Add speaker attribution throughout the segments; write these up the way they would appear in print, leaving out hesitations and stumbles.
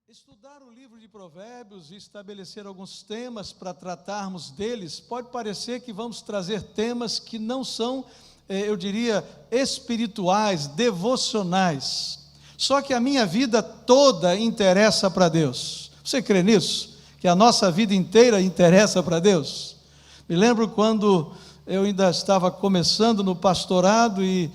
Speaker 1: Estudar o livro de Provérbios e estabelecer alguns temas para tratarmos deles, pode parecer que vamos trazer temas que não são, eu diria, espirituais, devocionais. Só que a minha vida toda interessa para Deus. Você crê nisso? Que a nossa vida inteira interessa para Deus? Me lembro quando eu ainda estava começando no pastorado e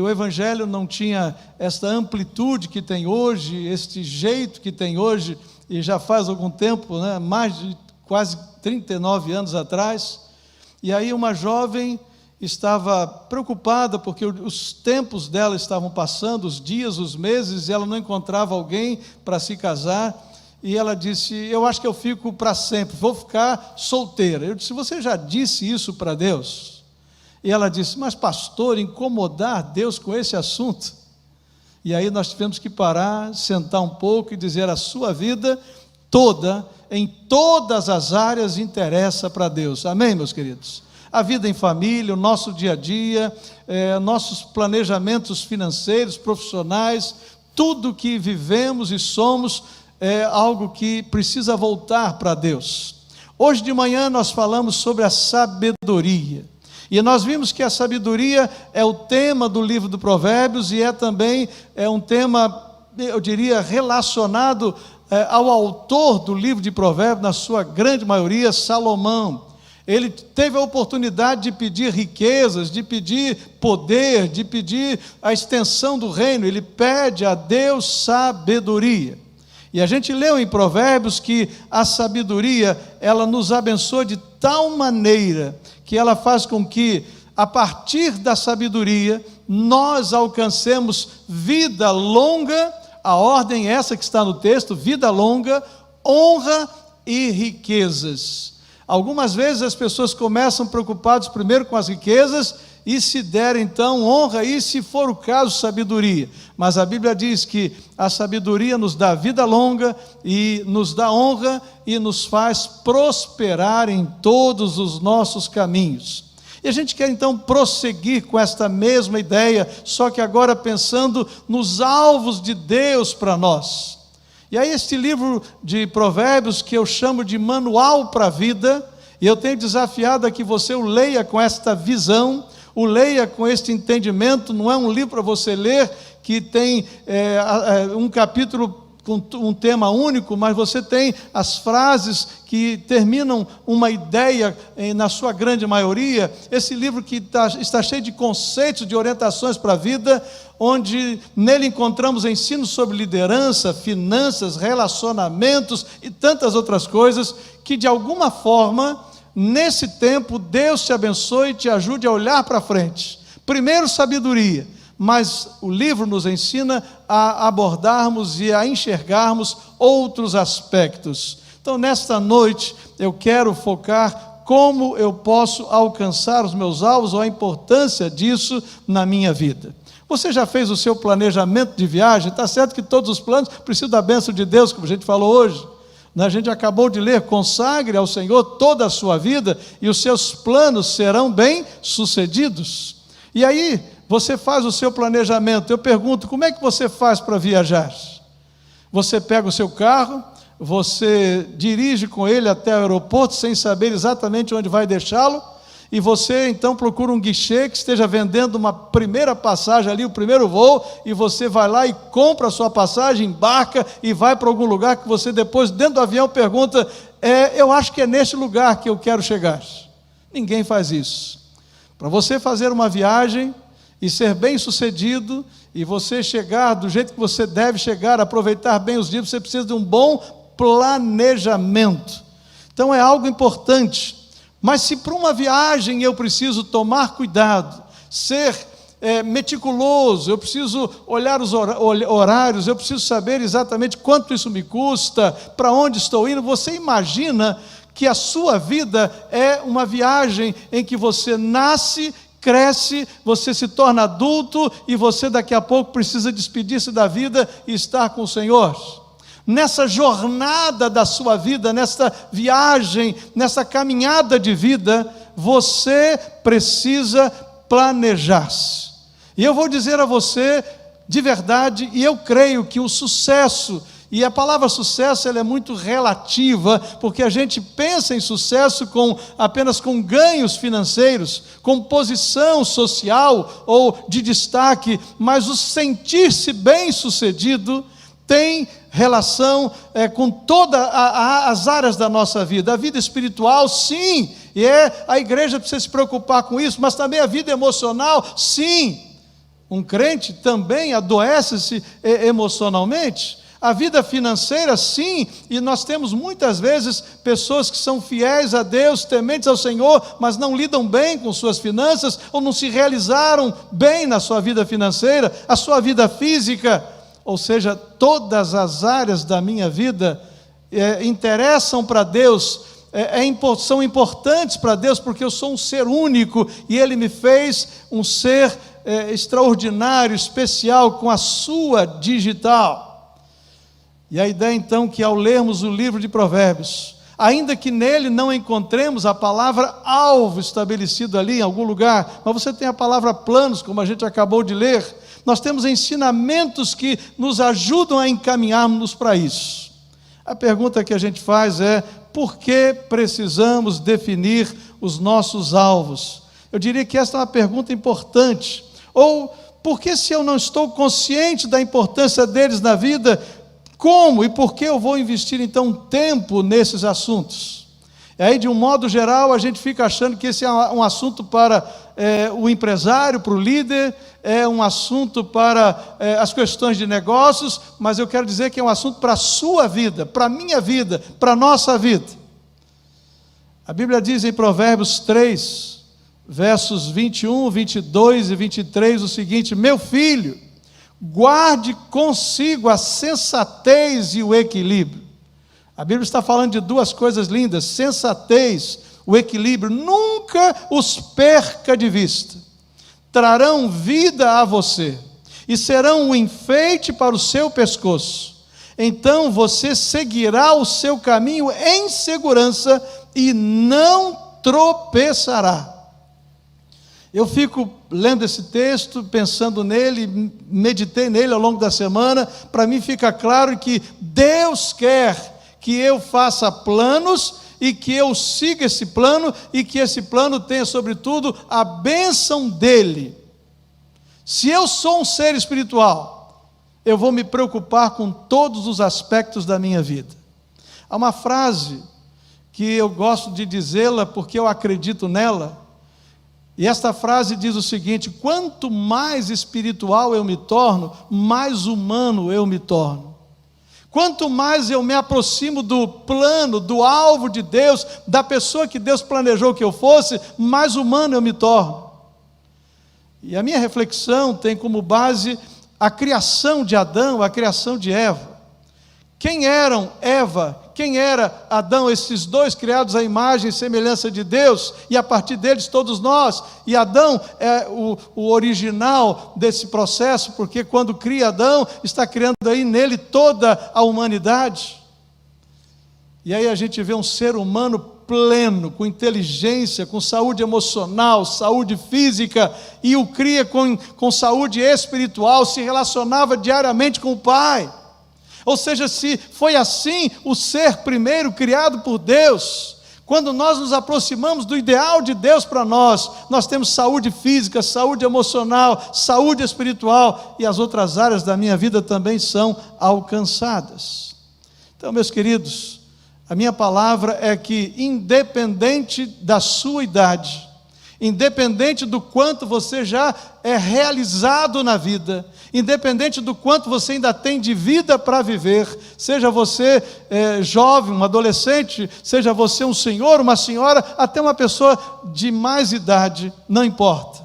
Speaker 1: o Evangelho não tinha esta amplitude que tem hoje, este jeito que tem hoje, e já faz algum tempo, né, mais de quase 39 anos atrás. E aí uma jovem estava preocupada porque os tempos dela estavam passando, os dias, os meses, e ela não encontrava alguém para se casar. E ela disse: eu acho que eu fico para sempre, vou ficar solteira. Eu disse: você já disse isso para Deus? E ela disse: mas pastor, incomodar Deus com esse assunto? E aí nós tivemos que parar, sentar um pouco e dizer: a sua vida toda, em todas as áreas, interessa para Deus. Amém, meus queridos? A vida em família, o nosso dia a dia, nossos planejamentos financeiros, profissionais, tudo que vivemos e somos é algo que precisa voltar para Deus. Hoje de manhã nós falamos sobre a sabedoria. E nós vimos que a sabedoria é o tema do livro do Provérbios e é também um tema, eu diria, relacionado ao autor do livro de Provérbios, na sua grande maioria, Salomão. Ele teve a oportunidade de pedir riquezas, de pedir poder, de pedir a extensão do reino. Ele pede a Deus sabedoria. E a gente leu em Provérbios que a sabedoria, ela nos abençoa de tal maneira que ela faz com que, a partir da sabedoria, nós alcancemos vida longa, a ordem é essa que está no texto: vida longa, honra e riquezas. Algumas vezes as pessoas começam preocupadas primeiro com as riquezas e se der então honra e, se for o caso, sabedoria. Mas a Bíblia diz que a sabedoria nos dá vida longa e nos dá honra e nos faz prosperar em todos os nossos caminhos. E a gente quer então prosseguir com esta mesma ideia, só que agora pensando nos alvos de Deus para nós. E aí este livro de Provérbios, que eu chamo de manual para a vida, e eu tenho desafiado a que você o leia com esta visão, o leia com este entendimento. Não é um livro para você ler que tem um capítulo com um tema único, mas você tem as frases que terminam uma ideia na sua grande maioria. Esse livro que está cheio de conceitos, de orientações para a vida, onde nele encontramos ensinos sobre liderança, finanças, relacionamentos e tantas outras coisas que, de alguma forma, nesse tempo, Deus te abençoe e te ajude a olhar para frente. Primeiro, sabedoria, mas o livro nos ensina a abordarmos e a enxergarmos outros aspectos. Então, nesta noite, eu quero focar como eu posso alcançar os meus alvos, ou a importância disso na minha vida. Você já fez o seu planejamento de viagem? Está certo que todos os planos precisam da bênção de Deus, como a gente falou hoje. A gente acabou de ler: consagre ao Senhor toda a sua vida e os seus planos serão bem-sucedidos. E aí, você faz o seu planejamento. Eu pergunto: como é que você faz para viajar? Você pega o seu carro, você dirige com ele até o aeroporto sem saber exatamente onde vai deixá-lo, e você então procura um guichê que esteja vendendo uma primeira passagem ali, o primeiro voo, e você vai lá e compra a sua passagem, embarca e vai para algum lugar que você depois, dentro do avião, pergunta: eu acho que é neste lugar que eu quero chegar. Ninguém faz isso. Para você fazer uma viagem e ser bem sucedido, e você chegar do jeito que você deve chegar, aproveitar bem os dias, você precisa de um bom planejamento. Então é algo importante. Mas se para uma viagem eu preciso tomar cuidado, ser meticuloso, eu preciso olhar os horários, eu preciso saber exatamente quanto isso me custa, para onde estou indo. Você imagina que a sua vida é uma viagem em que você nasce, cresce, você se torna adulto e você daqui a pouco precisa despedir-se da vida e estar com o Senhor. Nessa jornada da sua vida, nessa viagem, nessa caminhada de vida, você precisa planejar-se. E eu vou dizer a você, de verdade, e eu creio que o sucesso E a palavra sucesso ela é muito relativa, porque a gente pensa em sucesso apenas com ganhos financeiros, com posição social ou de destaque, mas o sentir-se bem-sucedido tem relação com todas as áreas da nossa vida. A vida espiritual, sim, e a igreja precisa se preocupar com isso, mas também a vida emocional, sim. Um crente também adoece-se emocionalmente. A vida financeira, sim, e nós temos muitas vezes pessoas que são fiéis a Deus, tementes ao Senhor, mas não lidam bem com suas finanças, ou não se realizaram bem na sua vida financeira, a sua vida física, ou seja, todas as áreas da minha vida interessam para Deus, são importantes para Deus, porque eu sou um ser único, e Ele me fez um ser extraordinário, especial, com a sua digital. E a ideia então que ao lermos o livro de Provérbios, ainda que nele não encontremos a palavra alvo estabelecido ali em algum lugar, mas você tem a palavra planos, como a gente acabou de ler, nós temos ensinamentos que nos ajudam a encaminharmos para isso. A pergunta que a gente faz é: por que precisamos definir os nossos alvos? Eu diria que esta é uma pergunta importante. Ou, por que se eu não estou consciente da importância deles na vida, como e por que eu vou investir então tempo nesses assuntos? E aí, de um modo geral, a gente fica achando que esse é um assunto para o empresário, para o líder, é um assunto para as questões de negócios, mas eu quero dizer que é um assunto para a sua vida, para a minha vida, para a nossa vida. A Bíblia diz em Provérbios 3, versos 21, 22 e 23 o seguinte: meu filho, guarde consigo a sensatez e o equilíbrio. A Bíblia está falando de duas coisas lindas: sensatez, o equilíbrio. Nunca os perca de vista. Trarão vida a você e serão um enfeite para o seu pescoço. Então você seguirá o seu caminho em segurança e não tropeçará. Eu fico lendo esse texto, pensando nele, meditei nele ao longo da semana. Para mim fica claro que Deus quer que eu faça planos e que eu siga esse plano e que esse plano tenha, sobretudo, a bênção dele. Se eu sou um ser espiritual, eu vou me preocupar com todos os aspectos da minha vida. Há uma frase que eu gosto de dizê-la porque eu acredito nela. E esta frase diz o seguinte: quanto mais espiritual eu me torno, mais humano eu me torno. Quanto mais eu me aproximo do plano, do alvo de Deus, da pessoa que Deus planejou que eu fosse, mais humano eu me torno. E a minha reflexão tem como base a criação de Adão, a criação de Eva. Quem eram Eva? Quem era Adão? Esses dois criados à imagem e semelhança de Deus, e a partir deles todos nós. E Adão é o original desse processo, porque quando cria Adão, está criando aí nele toda a humanidade. E aí a gente vê um ser humano pleno, com inteligência, com saúde emocional, saúde física, e o cria com saúde espiritual, se relacionava diariamente com o Pai. Ou seja, se foi assim o ser primeiro criado por Deus, quando nós nos aproximamos do ideal de Deus para nós, nós temos saúde física, saúde emocional, saúde espiritual, e as outras áreas da minha vida também são alcançadas. Então, meus queridos, a minha palavra é que, independente da sua idade, independente do quanto você já é realizado na vida, independente do quanto você ainda tem de vida para viver, seja você jovem, um adolescente, seja você um senhor, uma senhora, até uma pessoa de mais idade, não importa.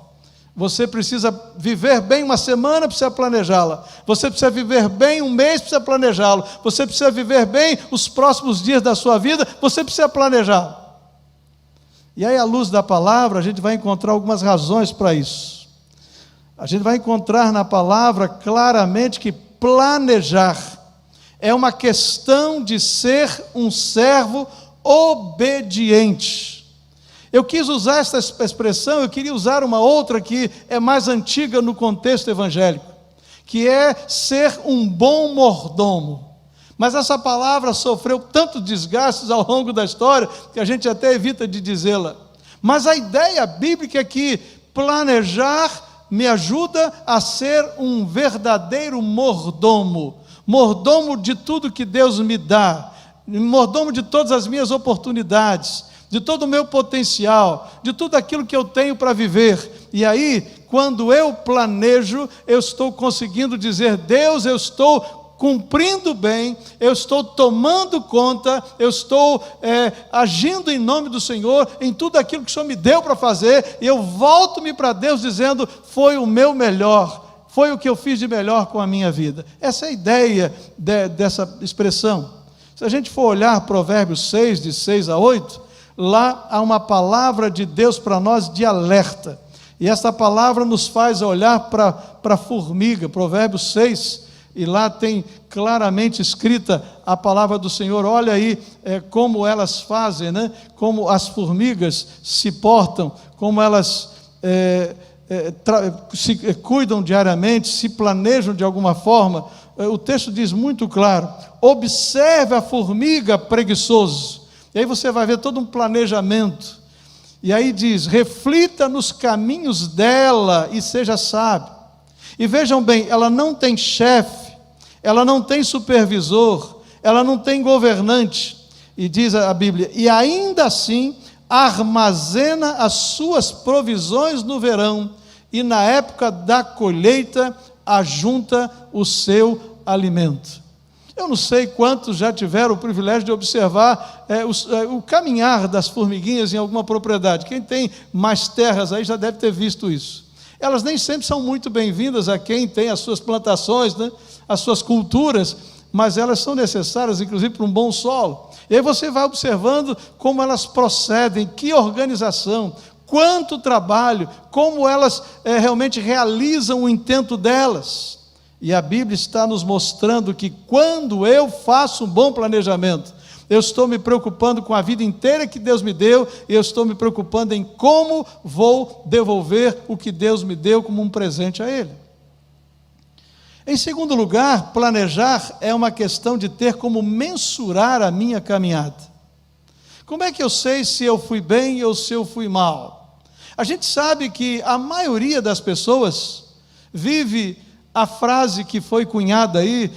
Speaker 1: Você precisa viver bem uma semana, precisa planejá-la. Você precisa viver bem um mês, precisa planejá-lo. Você precisa viver bem os próximos dias da sua vida, você precisa planejá-lo. E aí, à luz da palavra, a gente vai encontrar algumas razões para isso. A gente vai encontrar na palavra claramente que planejar é uma questão de ser um servo obediente. Eu quis usar essa expressão, eu queria usar uma outra que é mais antiga no contexto evangélico, que é ser um bom mordomo. Mas essa palavra sofreu tantos desgastes ao longo da história que a gente até evita de dizê-la. Mas a ideia bíblica é que planejar me ajuda a ser um verdadeiro mordomo. Mordomo de tudo que Deus me dá. Mordomo de todas as minhas oportunidades, de todo o meu potencial, de tudo aquilo que eu tenho para viver. E aí, quando eu planejo, eu estou conseguindo dizer: Deus, eu estou cumprindo bem, eu estou tomando conta, eu estou agindo em nome do Senhor, em tudo aquilo que o Senhor me deu para fazer, e eu volto-me para Deus dizendo: foi o meu melhor, foi o que eu fiz de melhor com a minha vida. Essa é a ideia dessa expressão. Se a gente for olhar Provérbios 6, de 6 a 8, lá há uma palavra de Deus para nós de alerta, e essa palavra nos faz olhar para a formiga. Provérbios 6, e lá tem claramente escrita a palavra do Senhor. Olha aí como elas fazem, né? Como as formigas se portam, como elas se cuidam diariamente, se planejam de alguma forma. O texto diz muito claro: observe a formiga, preguiçoso. E aí você vai ver todo um planejamento. E aí diz: reflita nos caminhos dela e seja sábio. E vejam bem, ela não tem chefe, ela não tem supervisor, ela não tem governante. E diz a Bíblia: e ainda assim armazena as suas provisões no verão, e na época da colheita ajunta o seu alimento. Eu não sei quantos já tiveram o privilégio de observar o caminhar das formiguinhas em alguma propriedade. Quem tem mais terras aí já deve ter visto isso. Elas nem sempre são muito bem-vindas a quem tem as suas plantações, né? As suas culturas, mas elas são necessárias, inclusive, para um bom solo. E aí você vai observando como elas procedem, que organização, quanto trabalho, como elas realmente realizam o intento delas. E a Bíblia está nos mostrando que quando eu faço um bom planejamento, eu estou me preocupando com a vida inteira que Deus me deu, e eu estou me preocupando em como vou devolver o que Deus me deu como um presente a Ele. Em segundo lugar, planejar é uma questão de ter como mensurar a minha caminhada. Como é que eu sei se eu fui bem ou se eu fui mal? A gente sabe que a maioria das pessoas vive a frase que foi cunhada aí,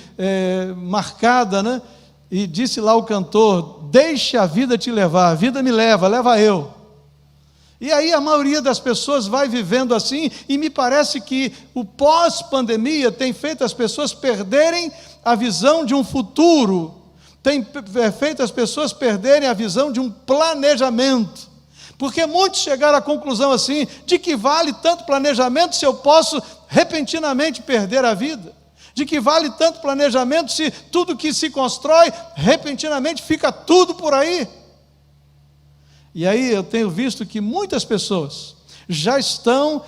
Speaker 1: marcada, né? E disse lá o cantor: deixe a vida te levar, a vida me leva, leva eu. E aí a maioria das pessoas vai vivendo assim, e me parece que o pós-pandemia tem feito as pessoas perderem a visão de um futuro, tem feito as pessoas perderem a visão de um planejamento. Porque muitos chegaram à conclusão assim, de que vale tanto planejamento se eu posso repentinamente perder a vida? De que vale tanto planejamento se tudo que se constrói, repentinamente fica tudo por aí? E aí eu tenho visto que muitas pessoas já estão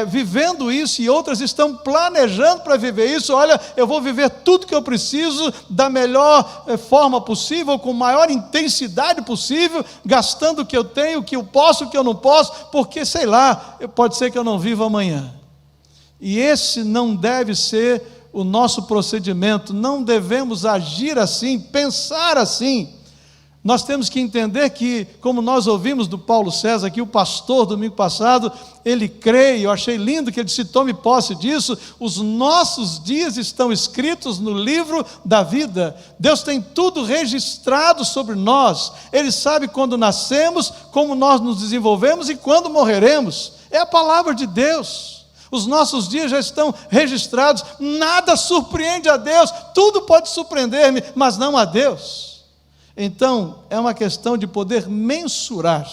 Speaker 1: vivendo isso, e outras estão planejando para viver isso. Olha, eu vou viver tudo que eu preciso da melhor forma possível, com maior intensidade possível, gastando o que eu tenho, o que eu posso, o que eu não posso, porque, sei lá, pode ser que eu não viva amanhã. E esse não deve ser o nosso procedimento, não devemos agir assim, pensar assim. Nós temos que entender que, como nós ouvimos do Paulo César aqui, o pastor, domingo passado, ele crê, e eu achei lindo que ele se tome posse disso: os nossos dias estão escritos no livro da vida. Deus tem tudo registrado sobre nós. Ele sabe quando nascemos, como nós nos desenvolvemos e quando morreremos. É a palavra de Deus. Os nossos dias já estão registrados. Nada surpreende a Deus. Tudo pode surpreender-me, mas não a Deus. Então, é uma questão de poder mensurar.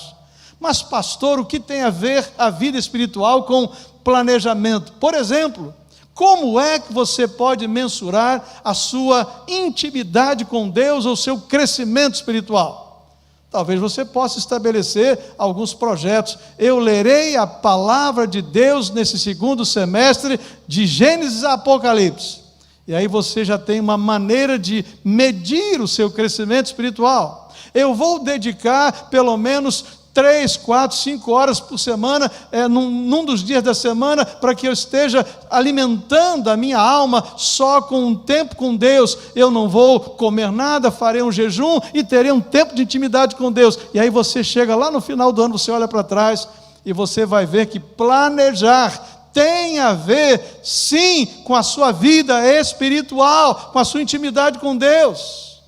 Speaker 1: Mas, pastor, o que tem a ver a vida espiritual com planejamento? Por exemplo, como é que você pode mensurar a sua intimidade com Deus ou o seu crescimento espiritual? Talvez você possa estabelecer alguns projetos. Eu lerei a palavra de Deus nesse segundo semestre, de Gênesis a Apocalipse. E aí você já tem uma maneira de medir o seu crescimento espiritual. Eu vou dedicar pelo menos 3, 4, 5 horas por semana, num dos dias da semana, para que eu esteja alimentando a minha alma só com um tempo com Deus. Eu não vou comer nada, farei um jejum e terei um tempo de intimidade com Deus. E aí você chega lá no final do ano, você olha para trás e você vai ver que planejar tem a ver, sim, com a sua vida espiritual, com a sua intimidade com Deus.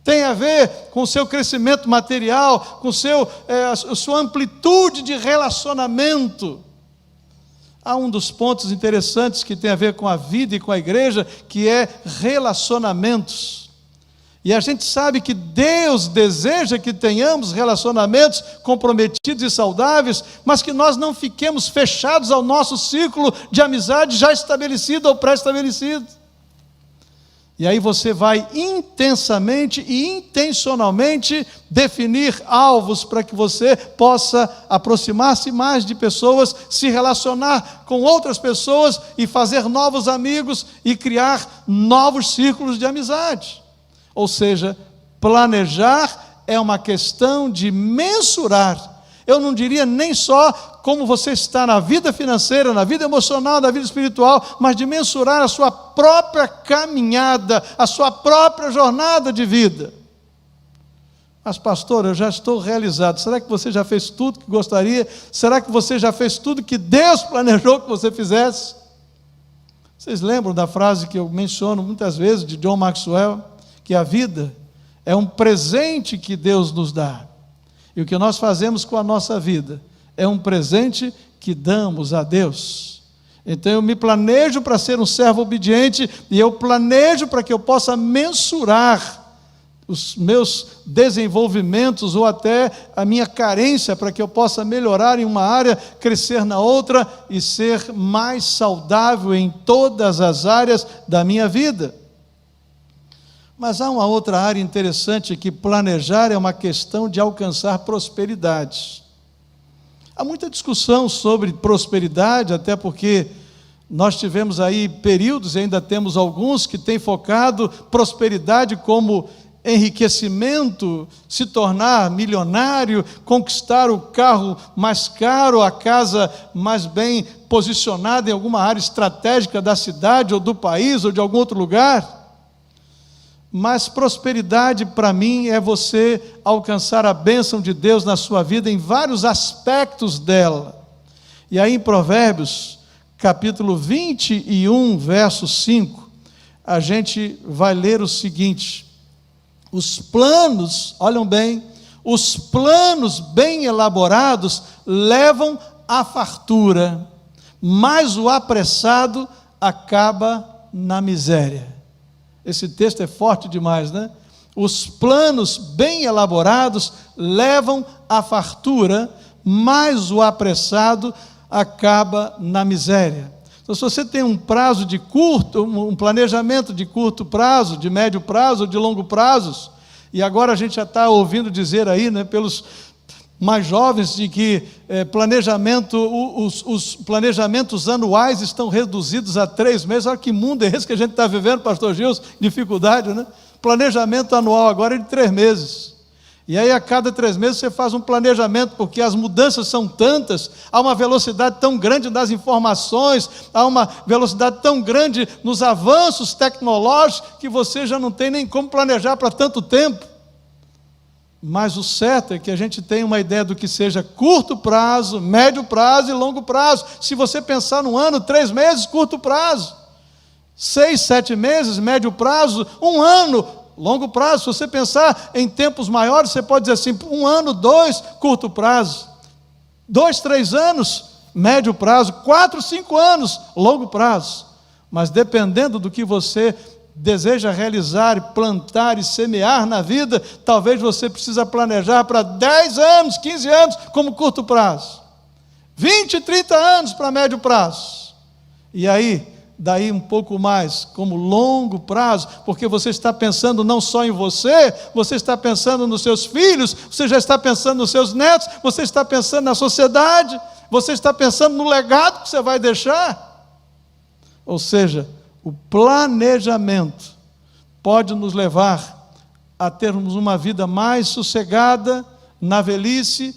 Speaker 1: Tem a ver com o seu crescimento material, com a sua amplitude de relacionamento. Há um dos pontos interessantes que tem a ver com a vida e com a igreja, que é relacionamentos. E a gente sabe que Deus deseja que tenhamos relacionamentos comprometidos e saudáveis, mas que nós não fiquemos fechados ao nosso ciclo de amizade já estabelecido ou pré-estabelecido. E aí você vai intensamente e intencionalmente definir alvos para que você possa aproximar-se mais de pessoas, se relacionar com outras pessoas e fazer novos amigos e criar novos círculos de amizade. Ou seja, planejar é uma questão de mensurar. Eu não diria nem só como você está na vida financeira, na vida emocional, na vida espiritual, mas de mensurar a sua própria caminhada, a sua própria jornada de vida. Mas pastor, eu já estou realizado. Será que você já fez tudo que gostaria? Será que você já fez tudo que Deus planejou que você fizesse? Vocês lembram da frase que eu menciono muitas vezes de John Maxwell? Que a vida é um presente que Deus nos dá. E o que nós fazemos com a nossa vida é um presente que damos a Deus. Então eu me planejo para ser um servo obediente e eu planejo para que eu possa mensurar os meus desenvolvimentos ou até a minha carência, para que eu possa melhorar em uma área, crescer na outra e ser mais saudável em todas as áreas da minha vida. Mas há uma outra área interessante, que planejar é uma questão de alcançar prosperidade. Há muita discussão sobre prosperidade, até porque nós tivemos aí períodos, e ainda temos alguns, que têm focado prosperidade como enriquecimento, se tornar milionário, conquistar o carro mais caro, a casa mais bem posicionada em alguma área estratégica da cidade, ou do país, ou de algum outro lugar. Mas prosperidade para mim é você alcançar a bênção de Deus na sua vida em vários aspectos dela. E aí em Provérbios, capítulo 21, verso 5, a gente vai ler o seguinte: os planos, olham bem, os planos bem elaborados levam à fartura, mas o apressado acaba na miséria. Esse texto é forte demais, né? Os planos bem elaborados levam à fartura, mas o apressado acaba na miséria. Então, se você tem um planejamento de curto prazo, de médio prazo, de longo prazo, e agora a gente já está ouvindo dizer aí, né, pelos mais jovens, de que os planejamentos anuais estão reduzidos a 3 meses. Olha que mundo é esse que a gente está vivendo, pastor Gilson, dificuldade, né? Planejamento anual agora é de 3 meses. E aí a cada 3 meses você faz um planejamento, porque as mudanças são tantas, há uma velocidade tão grande das informações, há uma velocidade tão grande nos avanços tecnológicos, que você já não tem nem como planejar para tanto tempo. Mas o certo é que a gente tenha uma ideia do que seja curto prazo, médio prazo e longo prazo. Se você pensar num ano, 3 meses, curto prazo. 6, 7 meses, médio prazo. 1 ano, longo prazo. Se você pensar em tempos maiores, você pode dizer assim: 1 ano, 2, curto prazo. 2, 3 anos, médio prazo. 4, 5 anos, longo prazo. Mas dependendo do que você deseja realizar, plantar e semear na vida, talvez você precisa planejar para 10 anos, 15 anos como curto prazo, 20, 30 anos para médio prazo, e aí, daí um pouco mais como longo prazo, porque você está pensando não só em você está pensando nos seus filhos, você já está pensando nos seus netos, você está pensando na sociedade, você está pensando no legado que você vai deixar. Ou seja, o planejamento pode nos levar a termos uma vida mais sossegada na velhice,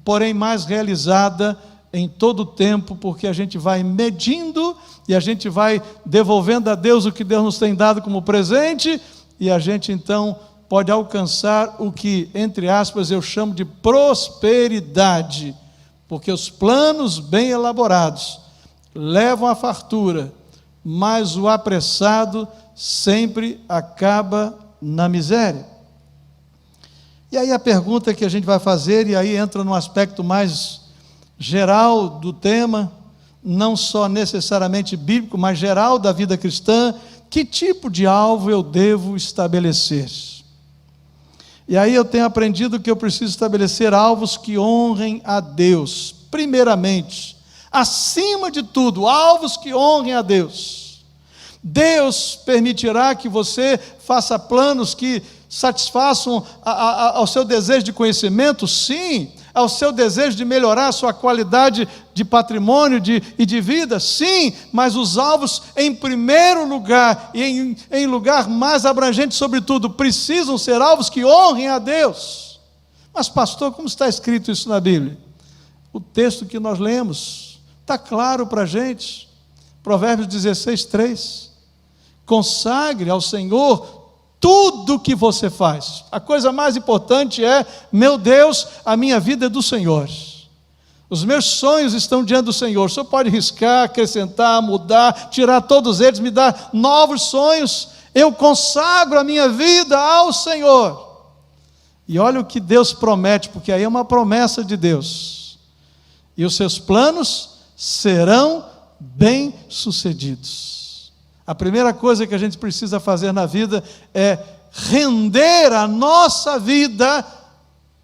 Speaker 1: porém mais realizada em todo o tempo, porque a gente vai medindo e a gente vai devolvendo a Deus o que Deus nos tem dado como presente, e a gente então pode alcançar o que, entre aspas, eu chamo de prosperidade, porque os planos bem elaborados levam à fartura, mas o apressado sempre acaba na miséria. E aí a pergunta que a gente vai fazer, e aí entra num aspecto mais geral do tema, não só necessariamente bíblico, mas geral da vida cristã: que tipo de alvo eu devo estabelecer? E aí eu tenho aprendido que eu preciso estabelecer alvos que honrem a Deus, primeiramente, acima de tudo, alvos que honrem a Deus. Deus permitirá que você faça planos que satisfaçam ao seu desejo de conhecimento? Sim. Ao seu desejo de melhorar a sua qualidade de patrimônio e de vida? Sim. Mas os alvos, em primeiro lugar, e em lugar mais abrangente sobretudo, precisam ser alvos que honrem a Deus. Mas pastor, como está escrito isso na Bíblia? O texto que nós lemos está claro para a gente. Provérbios 16:3. Consagre ao Senhor tudo que você faz. A coisa mais importante é: meu Deus, a minha vida é do Senhor. Os meus sonhos estão diante do Senhor. O Senhor pode riscar, acrescentar, mudar, tirar todos eles, me dar novos sonhos. Eu consagro a minha vida ao Senhor. E olha o que Deus promete, porque aí é uma promessa de Deus: e os seus planos serão bem-sucedidos. A primeira coisa que a gente precisa fazer na vida é render a nossa vida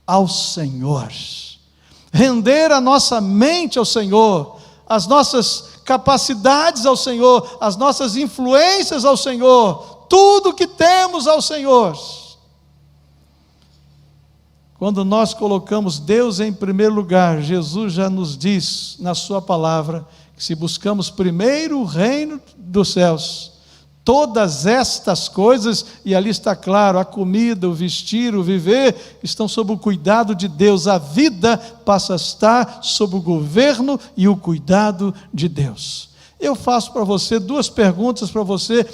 Speaker 1: ao Senhor, render a nossa mente ao Senhor, as nossas capacidades ao Senhor, as nossas influências ao Senhor, tudo que temos ao Senhor. Quando nós colocamos Deus em primeiro lugar, Jesus já nos diz na sua palavra que se buscamos primeiro o reino dos céus, todas estas coisas, e ali está claro, a comida, o vestir, o viver, estão sob o cuidado de Deus. A vida passa a estar sob o governo e o cuidado de Deus. Eu faço para você duas perguntas para você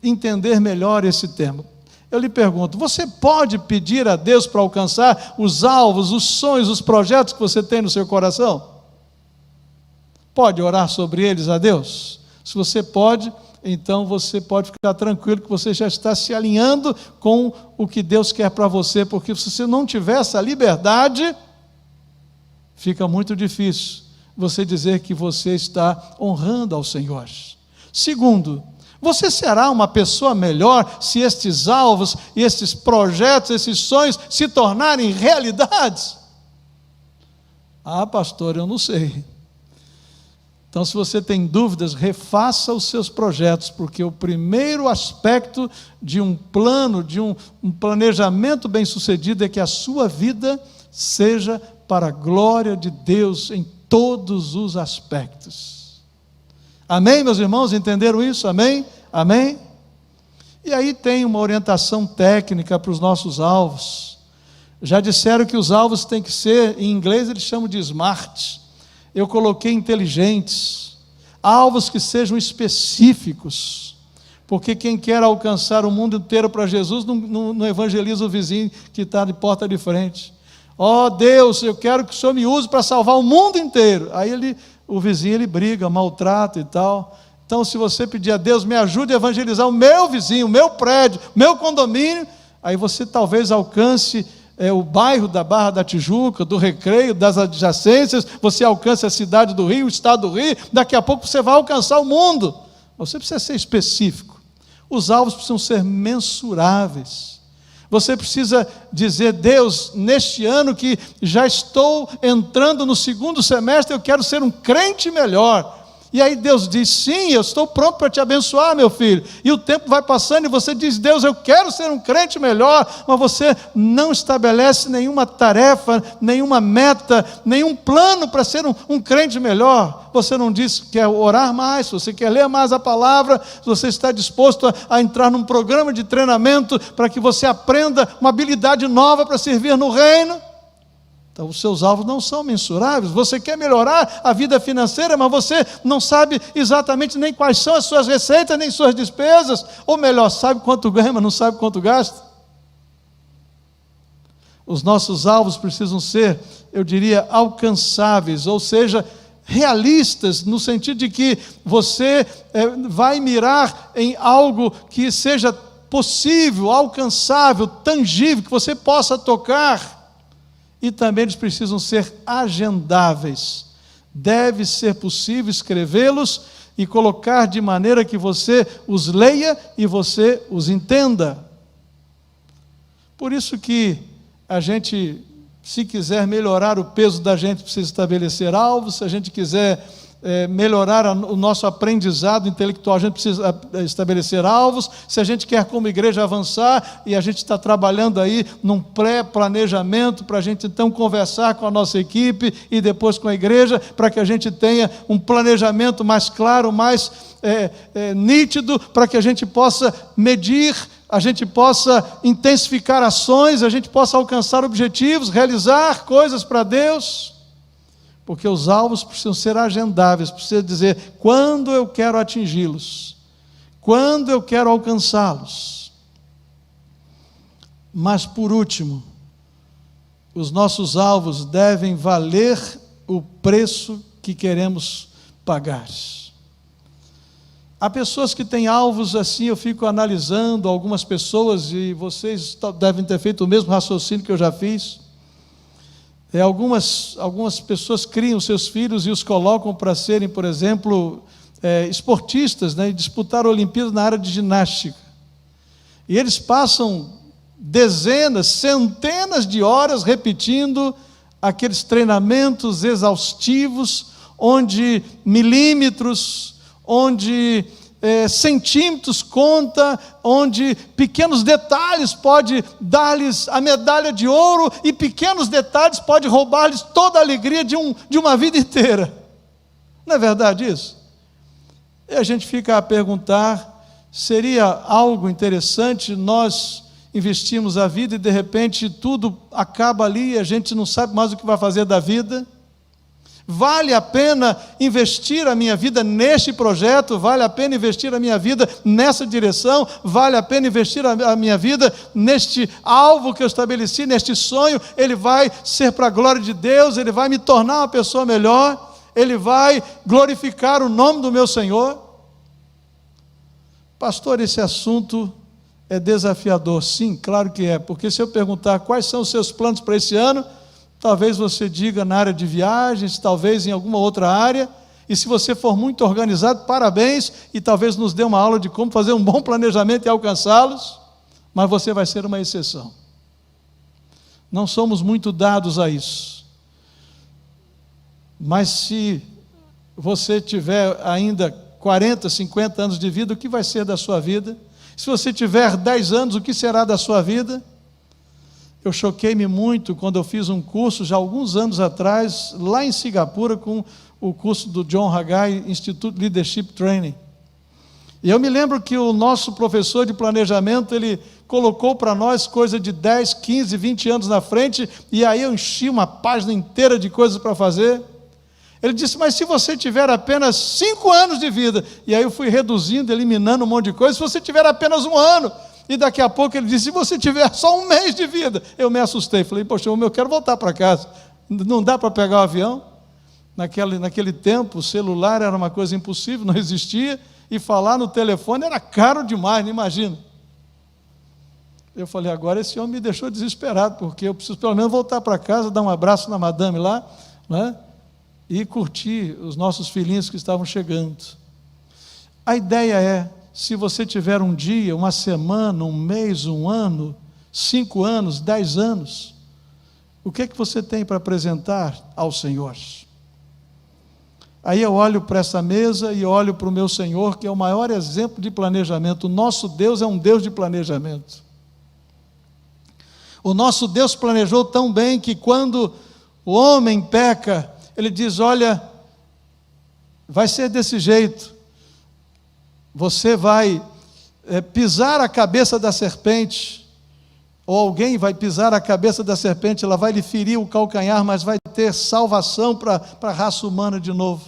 Speaker 1: entender melhor esse tema. Eu lhe pergunto: você pode pedir a Deus para alcançar os alvos, os sonhos, os projetos que você tem no seu coração? Pode orar sobre eles a Deus? Se você pode, então você pode ficar tranquilo que você já está se alinhando com o que Deus quer para você, porque se você não tiver essa liberdade, fica muito difícil você dizer que você está honrando ao Senhor. Segundo, você será uma pessoa melhor se estes alvos e estes projetos, esses sonhos se tornarem realidades? Ah, pastor, eu não sei. Então, se você tem dúvidas, refaça os seus projetos, porque o primeiro aspecto de um plano, de um planejamento bem-sucedido é que a sua vida seja para a glória de Deus em todos os aspectos. Amém, meus irmãos? Entenderam isso? Amém? Amém? E aí tem uma orientação técnica para os nossos alvos. Já disseram que os alvos têm que ser, em inglês eles chamam de SMART. Eu coloquei inteligentes, alvos que sejam específicos, porque quem quer alcançar o mundo inteiro para Jesus não evangeliza o vizinho que está de porta de frente. Ó Deus, eu quero que o Senhor me use para salvar o mundo inteiro. Aí o vizinho ele briga, maltrata e tal. Então, se você pedir a Deus, me ajude a evangelizar o meu vizinho, o meu prédio, o meu condomínio, aí você talvez alcance o bairro da Barra da Tijuca, do Recreio, das adjacências, você alcança a cidade do Rio, o estado do Rio, daqui a pouco você vai alcançar o mundo. Você precisa ser específico. Os alvos precisam ser mensuráveis. Você precisa dizer: Deus, neste ano que já estou entrando no segundo semestre, eu quero ser um crente melhor. E aí Deus diz: sim, eu estou pronto para te abençoar, meu filho. E o tempo vai passando e você diz: Deus, eu quero ser um crente melhor. Mas você não estabelece nenhuma tarefa, nenhuma meta, nenhum plano para ser um crente melhor. Você não diz que quer orar mais, você quer ler mais a palavra, você está disposto a entrar num programa de treinamento para que você aprenda uma habilidade nova para servir no reino. Então, os seus alvos não são mensuráveis. Você quer melhorar a vida financeira, mas você não sabe exatamente nem quais são as suas receitas, nem suas despesas. Ou melhor, sabe quanto ganha, mas não sabe quanto gasta. Os nossos alvos precisam ser, eu diria, alcançáveis, ou seja, realistas, no sentido de que você vai mirar em algo que seja possível, alcançável, tangível, que você possa tocar. E também eles precisam ser agendáveis. Deve ser possível escrevê-los e colocar de maneira que você os leia e você os entenda. Por isso que a gente, se quiser melhorar o peso da gente, precisa estabelecer alvos. Se a gente quiser melhorar o nosso aprendizado intelectual, a gente precisa estabelecer alvos. Se a gente quer como igreja avançar, e a gente está trabalhando aí num pré-planejamento para a gente então conversar com a nossa equipe e depois com a igreja, para que a gente tenha um planejamento mais claro, mais nítido, para que a gente possa medir, a gente possa intensificar ações, a gente possa alcançar objetivos, realizar coisas para Deus. Porque os alvos precisam ser agendáveis, precisa dizer quando eu quero atingi-los, quando eu quero alcançá-los. Mas, por último, os nossos alvos devem valer o preço que queremos pagar. Há pessoas que têm alvos assim, eu fico analisando algumas pessoas, e vocês devem ter feito o mesmo raciocínio que eu já fiz. Algumas pessoas criam seus filhos e os colocam para serem, por exemplo, esportistas, né, e disputar Olimpíadas na área de ginástica. E eles passam dezenas, centenas de horas repetindo aqueles treinamentos exaustivos, onde milímetros, onde centímetros conta, onde pequenos detalhes pode dar-lhes a medalha de ouro e pequenos detalhes pode roubar-lhes toda a alegria de uma vida inteira. Não é verdade isso? E a gente fica a perguntar, seria algo interessante nós investirmos a vida e de repente tudo acaba ali e a gente não sabe mais o que vai fazer da vida? Vale a pena investir a minha vida neste projeto? Vale a pena investir a minha vida nessa direção? Vale a pena investir a minha vida neste alvo que eu estabeleci, neste sonho? Ele vai ser para a glória de Deus? Ele vai me tornar uma pessoa melhor? Ele vai glorificar o nome do meu Senhor? Pastor, esse assunto é desafiador. Sim, claro que é, porque se eu perguntar quais são os seus planos para esse ano, talvez você diga na área de viagens, talvez em alguma outra área, e se você for muito organizado, parabéns, e talvez nos dê uma aula de como fazer um bom planejamento e alcançá-los, mas você vai ser uma exceção. Não somos muito dados a isso. Mas se você tiver ainda 40, 50 anos de vida, o que vai ser da sua vida? Se você tiver 10 anos, o que será da sua vida? Eu choquei-me muito quando eu fiz um curso, já há alguns anos atrás, lá em Singapura, com o curso do John Haggai, Institute Leadership Training. E eu me lembro que o nosso professor de planejamento, ele colocou para nós coisa de 10, 15, 20 anos na frente, e aí eu enchi uma página inteira de coisas para fazer. Ele disse, mas se você tiver apenas 5 anos de vida, e aí eu fui reduzindo, eliminando um monte de coisa, se você tiver apenas 1 ano, e daqui a pouco ele disse, se você tiver só 1 mês de vida, eu me assustei, falei, poxa, eu quero voltar para casa, não dá para pegar o avião? Naquele tempo, o celular era uma coisa impossível, não existia, e falar no telefone era caro demais, não imagina. Eu falei, agora esse homem me deixou desesperado, porque eu preciso pelo menos voltar para casa, dar um abraço na madame lá, né, e curtir os nossos filhinhos que estavam chegando. A ideia é, se você tiver um dia, uma semana, 1 mês, 1 ano, 5 anos, 10 anos, o que é que você tem para apresentar ao Senhor? Aí eu olho para essa mesa e olho para o meu Senhor, que é o maior exemplo de planejamento. O nosso Deus é um Deus de planejamento. O nosso Deus planejou tão bem que quando o homem peca, ele diz, olha, vai ser desse jeito. Você vai pisar a cabeça da serpente, ou alguém vai pisar a cabeça da serpente, ela vai lhe ferir o calcanhar, mas vai ter salvação para a raça humana de novo.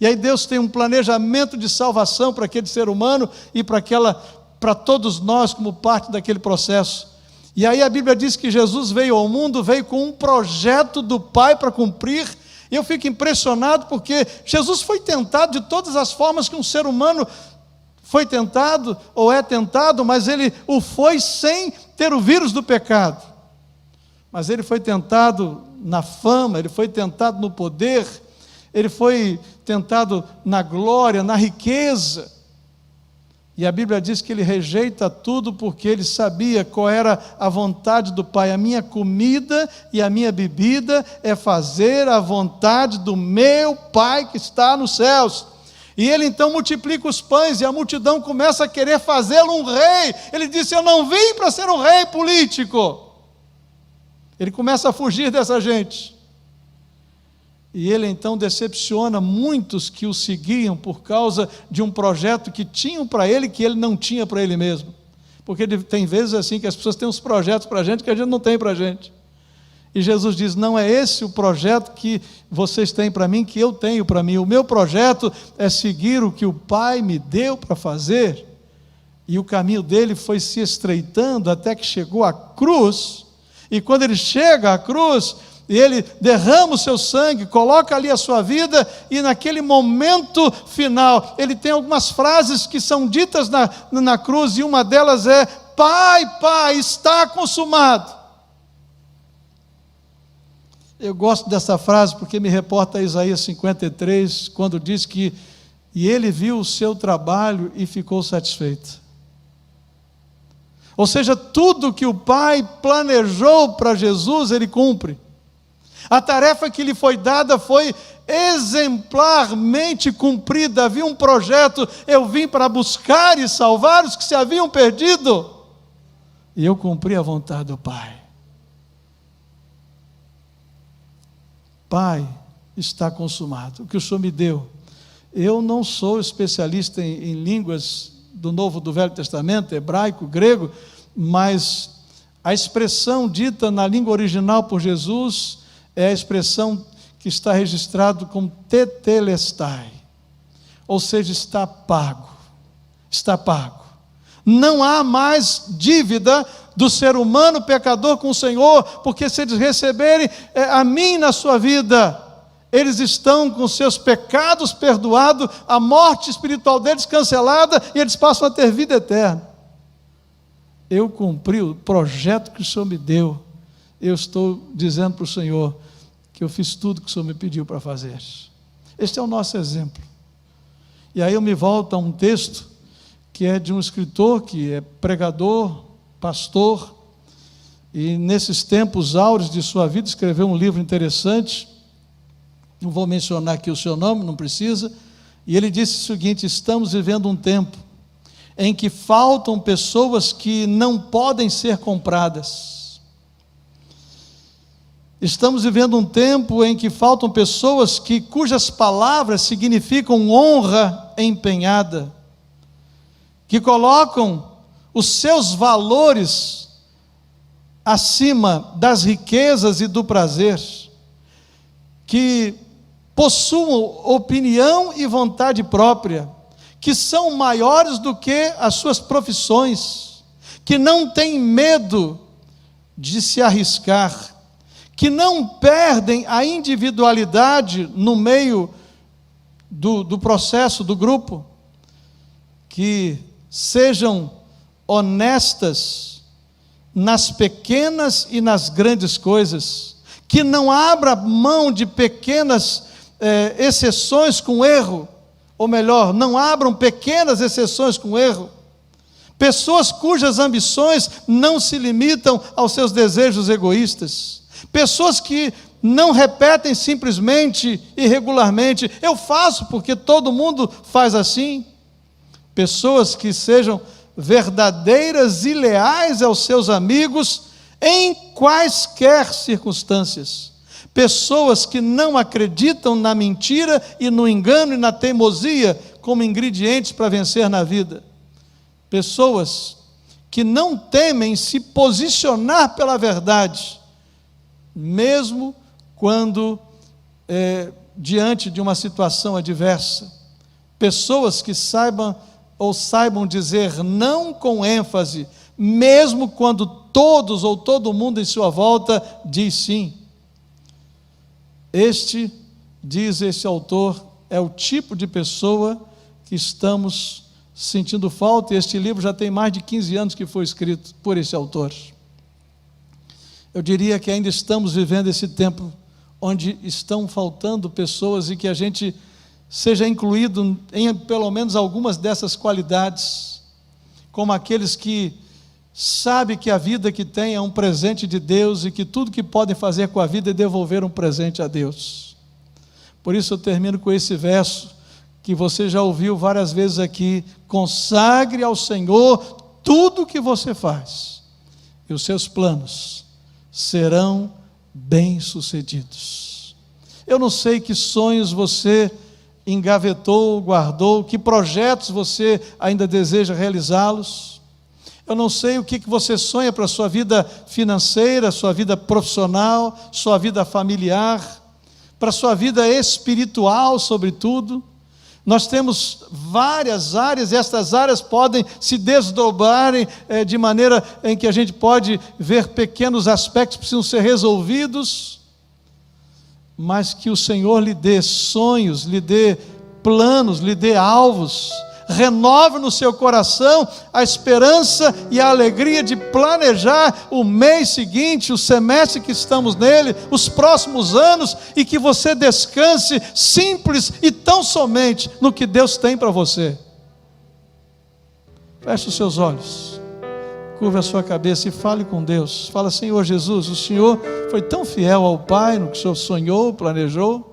Speaker 1: E aí Deus tem um planejamento de salvação para aquele ser humano e para todos nós como parte daquele processo. E aí a Bíblia diz que Jesus veio ao mundo, veio com um projeto do Pai para cumprir. E eu fico impressionado porque Jesus foi tentado de todas as formas que um ser humano foi tentado ou é tentado, mas ele o foi sem ter o vírus do pecado. Mas ele foi tentado na fama, ele foi tentado no poder, ele foi tentado na glória, na riqueza. E a Bíblia diz que ele rejeita tudo porque ele sabia qual era a vontade do Pai. A minha comida e a minha bebida é fazer a vontade do meu Pai que está nos céus. E ele então multiplica os pães e a multidão começa a querer fazê-lo um rei. Ele disse: eu não vim para ser um rei político. Ele começa a fugir dessa gente. E ele então decepciona muitos que o seguiam por causa de um projeto que tinham para ele, que ele não tinha para ele mesmo. Porque tem vezes assim que as pessoas têm uns projetos para a gente que a gente não tem para a gente. E Jesus diz: não é esse o projeto que vocês têm para mim, que eu tenho para mim. O meu projeto é seguir o que o Pai me deu para fazer. E o caminho dele foi se estreitando até que chegou à cruz. E quando ele chega à cruz, ele derrama o seu sangue, coloca ali a sua vida, e naquele momento final, ele tem algumas frases que são ditas na cruz, e uma delas é: Pai, Pai, está consumado. Eu gosto dessa frase porque me reporta a Isaías 53, quando diz que e ele viu o seu trabalho e ficou satisfeito. Ou seja, tudo que o Pai planejou para Jesus, ele cumpre. A tarefa que lhe foi dada foi exemplarmente cumprida. Havia um projeto: eu vim para buscar e salvar os que se haviam perdido, e eu cumpri a vontade do Pai. Pai, está consumado. O que o Senhor me deu. Eu não sou especialista em línguas do Novo, do Velho Testamento, hebraico, grego, mas a expressão dita na língua original por Jesus é a expressão que está registrado como tetelestai, ou seja, está pago, está pago. Não há mais dívida do ser humano pecador com o Senhor, porque se eles receberem a mim na sua vida, eles estão com seus pecados perdoados, a morte espiritual deles cancelada, e eles passam a ter vida eterna. Eu cumpri o projeto que o Senhor me deu. Eu estou dizendo para o Senhor que eu fiz tudo que o Senhor me pediu para fazer. Este é o nosso exemplo. E aí eu me volto a um texto que é de um escritor que é pregador, pastor, e nesses tempos áureos de sua vida escreveu um livro interessante. Não vou mencionar aqui o seu nome, não precisa. E ele disse o seguinte: estamos vivendo um tempo em que faltam pessoas que não podem ser compradas. Estamos vivendo um tempo em que faltam pessoas cujas palavras significam honra empenhada, que colocam os seus valores acima das riquezas e do prazer, que possuam opinião e vontade própria, que são maiores do que as suas profissões, que não têm medo de se arriscar, que não perdem a individualidade no meio do processo, do grupo, que sejam honestas nas pequenas e nas grandes coisas, que não abra mão de pequenas exceções com erro, ou melhor, não abram pequenas exceções com erro. Pessoas cujas ambições não se limitam aos seus desejos egoístas. Pessoas que não repetem simplesmente e regularmente: eu faço porque todo mundo faz assim. Pessoas que sejam verdadeiras e leais aos seus amigos em quaisquer circunstâncias. Pessoas que não acreditam na mentira e no engano e na teimosia como ingredientes para vencer na vida. Pessoas que não temem se posicionar pela verdade, mesmo quando diante de uma situação adversa. Pessoas que saibam dizer não com ênfase, mesmo quando todos ou todo mundo em sua volta diz sim. Diz esse autor, é o tipo de pessoa que estamos sentindo falta, e este livro já tem mais de 15 anos que foi escrito por esse autor. Eu diria que ainda estamos vivendo esse tempo onde estão faltando pessoas e que a gente seja incluído em pelo menos algumas dessas qualidades, como aqueles que sabem que a vida que tem é um presente de Deus e que tudo que podem fazer com a vida é devolver um presente a Deus. Por isso eu termino com esse verso que você já ouviu várias vezes aqui: consagre ao Senhor tudo o que você faz, e os seus planos serão bem-sucedidos. Eu não sei que sonhos você engavetou, guardou, que projetos você ainda deseja realizá-los. Eu não sei o que você sonha para a sua vida financeira, sua vida profissional, sua vida familiar, para a sua vida espiritual, sobretudo. Nós temos várias áreas, e estas áreas podem se desdobrarem de maneira em que a gente pode ver pequenos aspectos que precisam ser resolvidos, mas que o Senhor lhe dê sonhos, lhe dê planos, lhe dê alvos, renove no seu coração a esperança e a alegria de planejar o mês seguinte, o semestre que estamos nele, os próximos anos, e que você descanse simples e tão somente no que Deus tem para você. Feche os seus olhos, curva a sua cabeça e fale com Deus. Fala: Senhor Jesus, o Senhor foi tão fiel ao Pai no que o Senhor sonhou, planejou.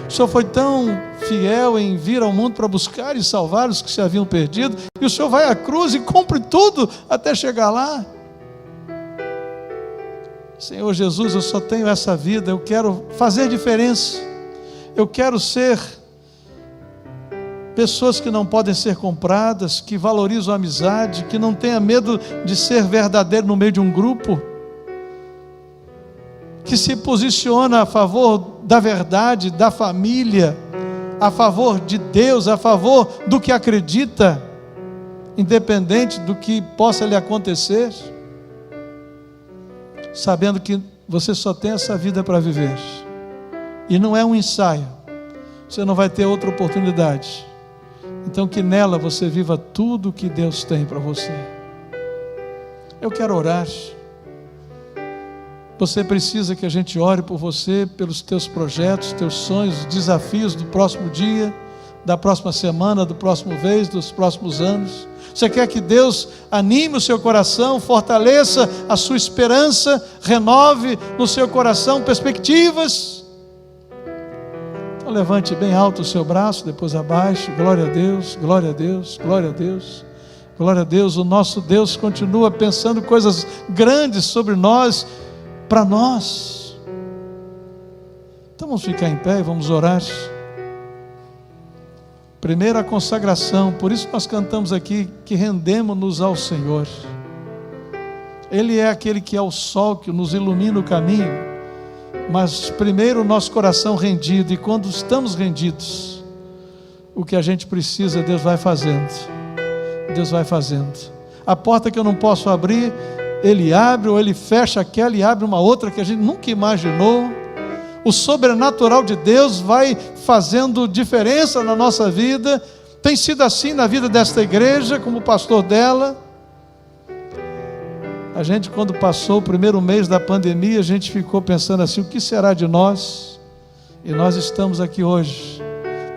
Speaker 1: O Senhor foi tão fiel em vir ao mundo para buscar e salvar os que se haviam perdido, e o Senhor vai à cruz e cumpre tudo até chegar lá. Senhor Jesus, eu só tenho essa vida, eu quero fazer diferença, eu quero ser pessoas que não podem ser compradas, que valorizam a amizade, que não tenha medo de ser verdadeiro no meio de um grupo, que se posiciona a favor da verdade, da família, a favor de Deus, a favor do que acredita, independente do que possa lhe acontecer, sabendo que você só tem essa vida para viver, e não é um ensaio, você não vai ter outra oportunidade. Então que nela você viva tudo o que Deus tem para você. Eu quero orar. Você precisa que a gente ore por você, pelos teus projetos, teus sonhos, desafios do próximo dia, da próxima semana, do próximo mês, dos próximos anos. Você quer que Deus anime o seu coração, fortaleça a sua esperança, renove no seu coração perspectivas. Então levante bem alto o seu braço, depois abaixo. Glória a Deus, glória a Deus, glória a Deus. Glória a Deus, o nosso Deus continua pensando coisas grandes sobre nós, para nós. Então vamos ficar em pé e vamos orar. Primeiro a consagração, por isso nós cantamos aqui que rendemos-nos ao Senhor. Ele é aquele que é o sol que nos ilumina o caminho, mas primeiro o nosso coração rendido, e quando estamos rendidos, o que a gente precisa, Deus vai fazendo. Deus vai fazendo. A porta que eu não posso abrir, Ele abre, ou Ele fecha aquela e abre uma outra que a gente nunca imaginou. O sobrenatural de Deus vai fazendo diferença na nossa vida. Tem sido assim na vida desta igreja, como pastor dela. A gente, quando passou o primeiro mês da pandemia, a gente ficou pensando assim: o que será de nós? E nós estamos aqui hoje.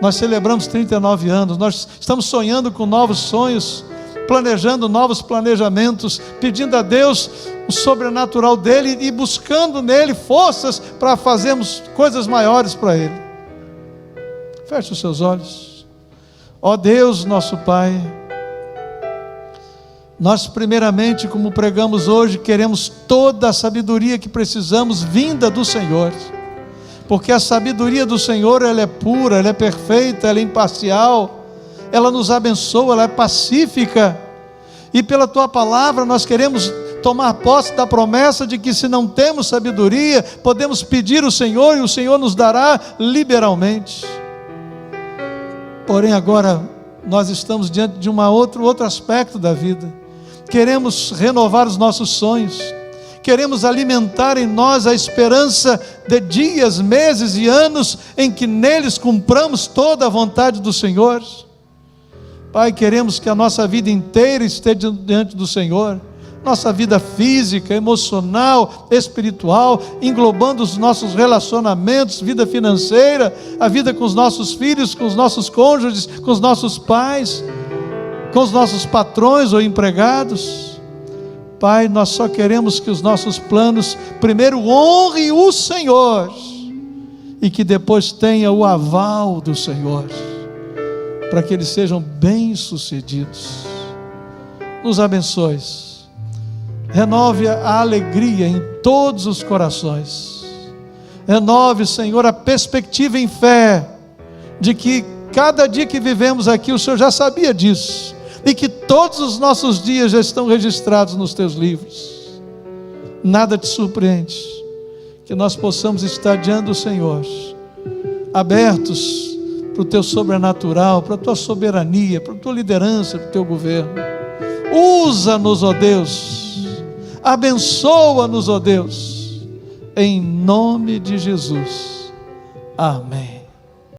Speaker 1: Nós celebramos 39 anos, nós estamos sonhando com novos sonhos, planejando novos planejamentos, pedindo a Deus o sobrenatural dEle e buscando nele forças para fazermos coisas maiores para Ele. Feche os seus olhos. Ó Deus, nosso Pai, nós primeiramente, como pregamos hoje, queremos toda a sabedoria que precisamos vinda do Senhor, porque a sabedoria do Senhor, ela é pura, ela é perfeita, ela é imparcial, ela nos abençoa, ela é pacífica, E pela tua palavra nós queremos tomar posse da promessa de que, se não temos sabedoria, podemos pedir ao Senhor e o Senhor nos dará liberalmente. Porém, agora nós estamos diante de outro aspecto da vida. Queremos renovar os nossos sonhos, queremos alimentar em nós a esperança de dias, meses e anos em que neles cumpramos toda a vontade do Senhor. Pai, queremos que a nossa vida inteira esteja diante do Senhor, nossa vida física, emocional, espiritual, englobando os nossos relacionamentos, vida financeira, a vida com os nossos filhos, com os nossos cônjuges, com os nossos pais, com os nossos patrões ou empregados. Pai, nós só queremos que os nossos planos primeiro honrem o Senhor e que depois tenha o aval do Senhor, para que eles sejam bem-sucedidos. Nos abençoe, renove a alegria em todos os corações, renove, Senhor, a perspectiva em fé, de que cada dia que vivemos aqui, o Senhor já sabia disso, e que todos os nossos dias já estão registrados nos teus livros. Nada te surpreende, que nós possamos estar diante do Senhor, abertos para o teu sobrenatural, para a tua soberania, para a tua liderança, para o teu governo. Usa-nos, ó Deus, abençoa-nos, ó Deus, em nome de Jesus, amém.